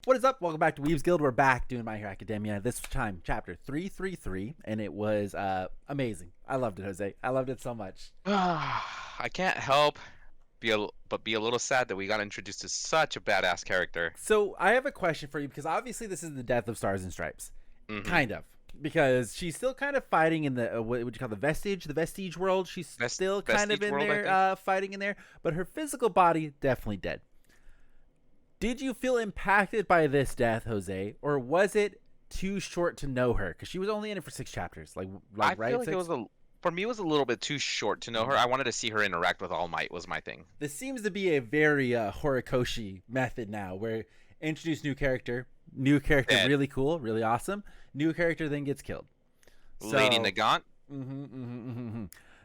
What is up? Welcome back to Weebs Guild. We're back doing My Hero Academia. This time, chapter 333, and it was amazing. I loved it, Jose. I loved it so much. I can't help but be a little sad that we got introduced to such a badass character. So I have a question for you, because obviously this is the death of Stars and Stripes. Kind of. Because she's still kind of fighting in the, what would you call the vestige world. She's still kind of in world, there, fighting in there. But her physical body, definitely dead. Did you feel impacted by this death, Jose, or was it too short to know her? Because she was only in it for 6 chapters. I feel like for me, it was a little bit too short to know her. I wanted to see her interact with All Might was my thing. This seems to be a very Horikoshi method now, where introduce new character dead. Really cool, really awesome. New character then gets killed. Lady Nagant.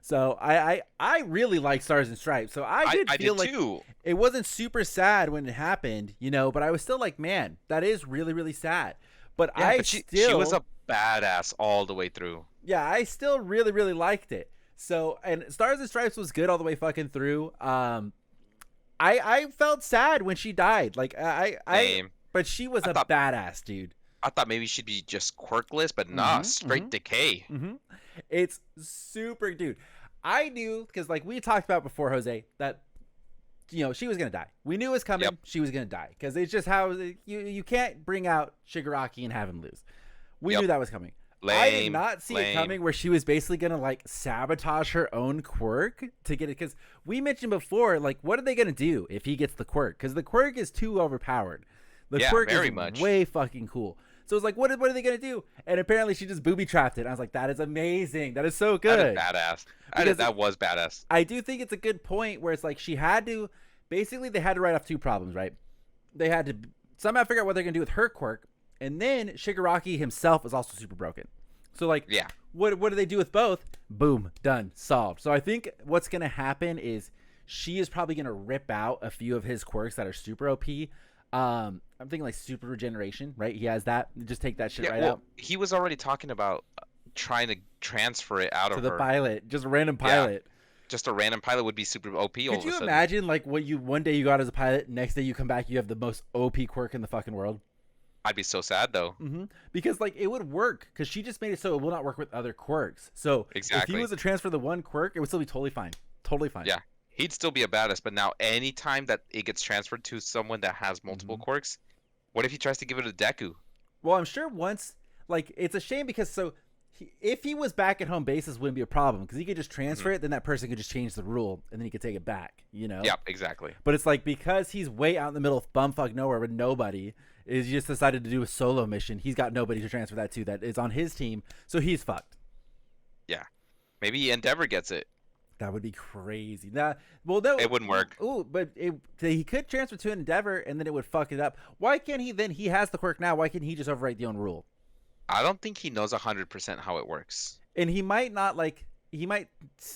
So I really like Stars and Stripes. So I did feel like too. It wasn't super sad when it happened, but I was still like, man, that is really, really sad. But yeah, she was a badass all the way through. Yeah, I still really, really liked it. So, and Stars and Stripes was good all the way fucking through. I felt sad when she died. Like but she was a badass, dude. I thought maybe she'd be just quirkless, but nah, straight decay. It's super, dude. I knew, because like we talked about before, Jose, that she was gonna die. We knew it was coming. Yep. She was gonna die, because it's just how you can't bring out Shigaraki and have him lose. We knew that was coming. I did not see it coming, where she was basically gonna like sabotage her own quirk to get it. Because we mentioned before, like, what are they gonna do if he gets the quirk? Because the quirk is too overpowered. The quirk is way fucking cool. So it's like, what are they going to do? And apparently she just booby-trapped it. And I was like, that is amazing. That is so good. That is badass. That was badass. I do think it's a good point where it's like she had to, basically they had to write off 2 problems, right? They had to somehow figure out what they're going to do with her quirk. And then Shigaraki himself is also super broken. So like, what do they do with both? Boom, done, solved. So I think what's going to happen is she is probably going to rip out a few of his quirks that are super OP. I'm thinking like super regeneration, right? He has that. Just take that shit out. He was already talking about trying to transfer it out of the pilot, just a random pilot. Just a random pilot would be super OP. Could you imagine like what one day you got as a pilot, next day you come back, you have the most OP quirk in the fucking world? I'd be so sad though. Because like it would work, because she just made it so it will not work with other quirks. So if he was to transfer the one quirk, it would still be totally fine. Totally fine. Yeah. He'd still be a badass, but now anytime that it gets transferred to someone that has multiple quirks, what if he tries to give it to Deku? Well, I'm sure once, like, it's a shame because if he was back at home base, this wouldn't be a problem, because he could just transfer it, then that person could just change the rule, and then he could take it back, Yep, exactly. But it's like, because he's way out in the middle of bumfuck nowhere with nobody, he just decided to do a solo mission. He's got nobody to transfer that to that is on his team, so he's fucked. Yeah. Maybe Endeavor gets it. That would be crazy. Nah, well, no, it wouldn't work. Oh, but he could transfer to an Endeavor, and then it would fuck it up. Why can't he then? He has the quirk now. Why can't he just overwrite the own rule? I don't think he knows 100% how it works. And he might not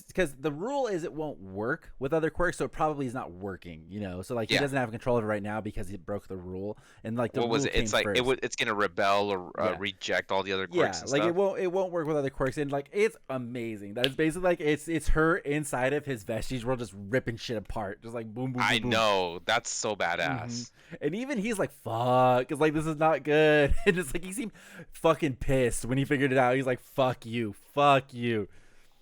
because the rule is it won't work with other quirks, so it probably is not working. So like he doesn't have control of it right now because he broke the rule, and like the what was it? It's like first. It's gonna rebel or reject all the other quirks. Yeah, like it won't work with other quirks, and like it's amazing. That is basically like it's her inside of his vestige world just ripping shit apart, just like boom boom. I boom, know that's so badass. And even he's like, fuck, it's like this is not good, and it's like he seemed fucking pissed when he figured it out. He's like, fuck you.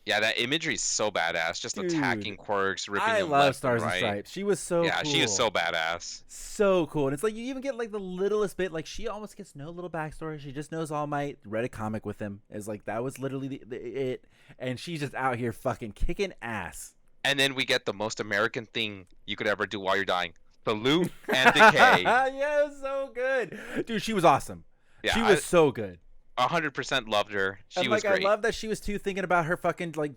Yeah, that imagery is so badass. Just attacking quirks, ripping them left and right. I love Stars and Stripes. She was so cool. Yeah, she is so badass. So cool. And it's like you even get like the littlest bit. Like she almost gets no little backstory. She just knows All Might. Read a comic with him. It's like that was literally it. And she's just out here fucking kicking ass. And then we get the most American thing you could ever do while you're dying. Salute and decay. Yeah, it was so good. Dude, she was awesome. Yeah, she was so good. 100% loved her. She was great. I love that she was too thinking about her fucking like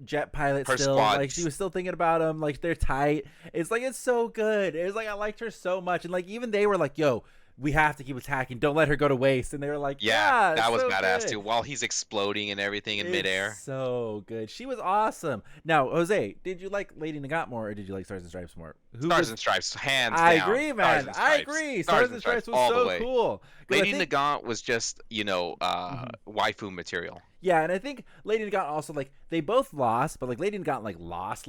jet pilot her still. Squads. Like she was still thinking about them. Like they're tight. It's like it's so good. It was like I liked her so much, and like even they were like, "Yo, we have to keep attacking. Don't let her go to waste." And they were like, "Yeah, that was so badass good. too." While he's exploding and everything in midair. So good. She was awesome. Now, Jose, did you like Lady Nagant more, or did you like Stars and Stripes more? Stars and Stripes, hands down. I agree, man. I agree. Stars and Stripes was so cool. Lady Nagant was just, waifu material. Yeah, and I think Lady Nagant also, like, they both lost, but, like, Lady Nagant, like, lost.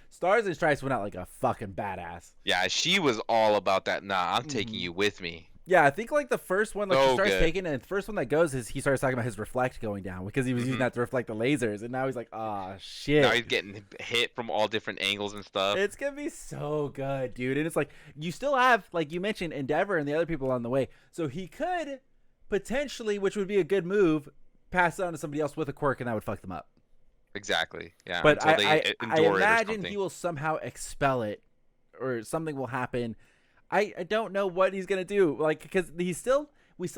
Stars and Stripes went out like a fucking badass. Yeah, she was all about that. Nah, I'm taking you with me. Yeah, I think like the first one, like he So starts good. taking it, and the first one that goes is he starts talking about his reflect going down because he was using that to reflect the lasers, and now he's like, ah, shit. Now he's getting hit from all different angles and stuff. It's gonna be so good, dude. And it's like you still have, like you mentioned, Endeavor and the other people on the way, so he could potentially, which would be a good move, pass it on to somebody else with a quirk, and that would fuck them up. Exactly. Yeah. But Until they I endure it or imagine something. he will somehow expel it, or something will happen. I don't know what he's gonna do, like, because we still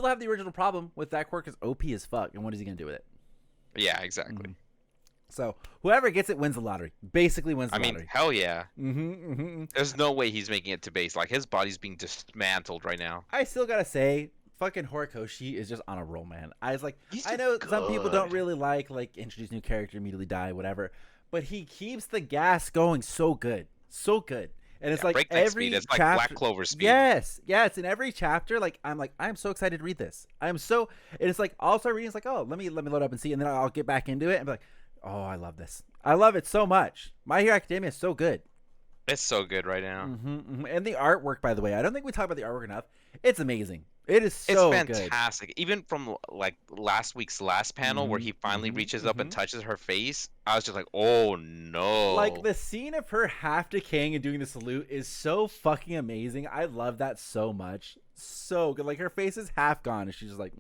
have the original problem with that quirk is OP as fuck, and what is he gonna do with it? Yeah, exactly. So whoever gets it wins the lottery. Basically wins the I mean, lottery. hell yeah. Mm-hmm. There's no way he's making it to base. Like his body's being dismantled right now. I still gotta say, fucking Horikoshi is just on a roll, man. I was like, He's I know some people don't good. really like introduce new character, immediately die, whatever, but he keeps the gas going so good, so good. And it's like breakneck every speed. It's like chapter, Black Clover speed. yes, in every chapter. Like I'm so excited to read this. And it's like I'll start reading. It's like, oh, let me load up and see, and then I'll get back into it and be like, oh, I love this. I love it so much. My Hero Academia is so good. It's so good right now. And the artwork, by the way, I don't think we talk about the artwork enough. It's amazing. It is so It's good. fantastic. Even from like last week's last panel where he finally reaches up and touches her face, I was just like, oh no. Like the scene of her half decaying and doing the salute is so fucking amazing. I love that so much. So good. Like her face is half gone and she's just like,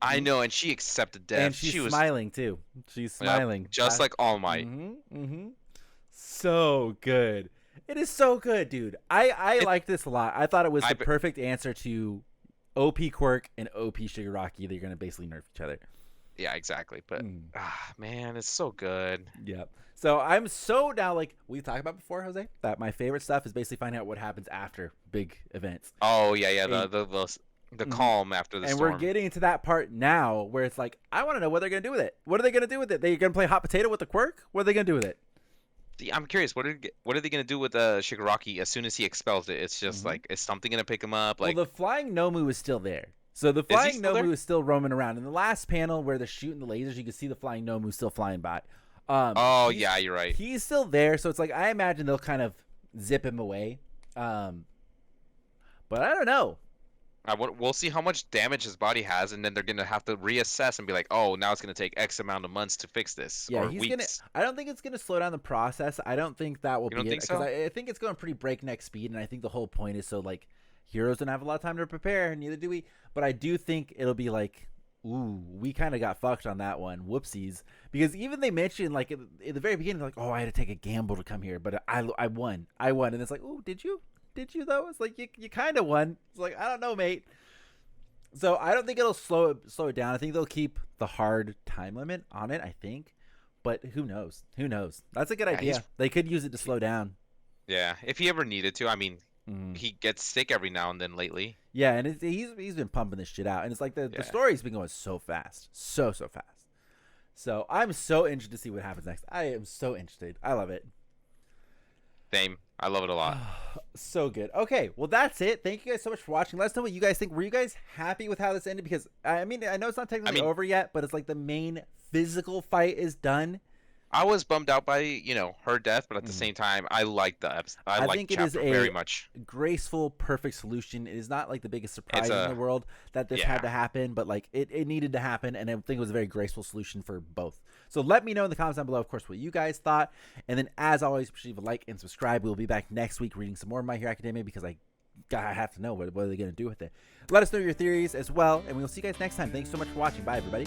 I know, and she accepted death. And she's smiling too. She's smiling. Just like All Might. So good. It is so good, dude. I like this a lot. I thought it was the perfect answer to OP Quirk and OP Shigaraki. They're going to basically nerf each other. Yeah, exactly. But, man, it's so good. Yep. So I'm so now, like we talked about before, Jose, that my favorite stuff is basically finding out what happens after big events. Oh, yeah. The calm after the storm. And we're getting to that part now where it's like, I want to know what they're going to do with it. What are they going to do with it? They're going to play hot potato with the quirk? What are they going to do with it? I'm curious. What are they gonna do with Shigaraki as soon as he expels it? It's just like, is something gonna pick him up? Like, well, the flying Nomu is still there. So the flying Nomu is still roaming around. In the last panel where they're shooting the lasers, you can see the flying Nomu still flying by. Oh yeah, you're right. He's still there, so it's like I imagine they'll kind of zip him away. But I don't know. We'll see how much damage his body has, and then they're gonna have to reassess and be like, "Oh, now it's gonna take X amount of months to fix this." Yeah, or he's weeks. I don't think it's gonna slow down the process. I don't think that will You don't be it think so? because I think it's going pretty breakneck speed, and I think the whole point is so like heroes don't have a lot of time to prepare, and neither do we. But I do think it'll be like, ooh, we kind of got fucked on that one. Whoopsies. Because even they mentioned like in the very beginning, like, oh, I had to take a gamble to come here, but I won, and it's like, ooh, did you though? It's like you kind of won. It's like, I don't know, mate. So I don't think it'll slow it down. I think they'll keep the hard time limit on it, I think. But who knows? That's a good idea. They could use it to slow down. Yeah, if he ever needed to. I mean, he gets sick every now and then lately. Yeah, and he's been pumping this shit out. And it's like the story's been going so fast. So fast. So I'm so interested to see what happens next. I am so interested. I love it. Same. I love it a lot. So good. Okay, well that's it. Thank you guys so much for watching. Let us know what you guys think. Were you guys happy with how this ended? Because I mean, I know it's not technically over yet, but it's like the main physical fight is done. I was bummed out by her death, but at the same time, I like the episode. I like think it is very much. Graceful, perfect solution. It is not like the biggest surprise in the world that this had to happen, but like it needed to happen, and I think it was a very graceful solution for both. So let me know in the comments down below, of course, what you guys thought. And then, as always, please leave a like and subscribe. We'll be back next week reading some more of My Hero Academia because I have to know what are they going to do with it. Let us know your theories as well, and we'll see you guys next time. Thanks so much for watching. Bye, everybody.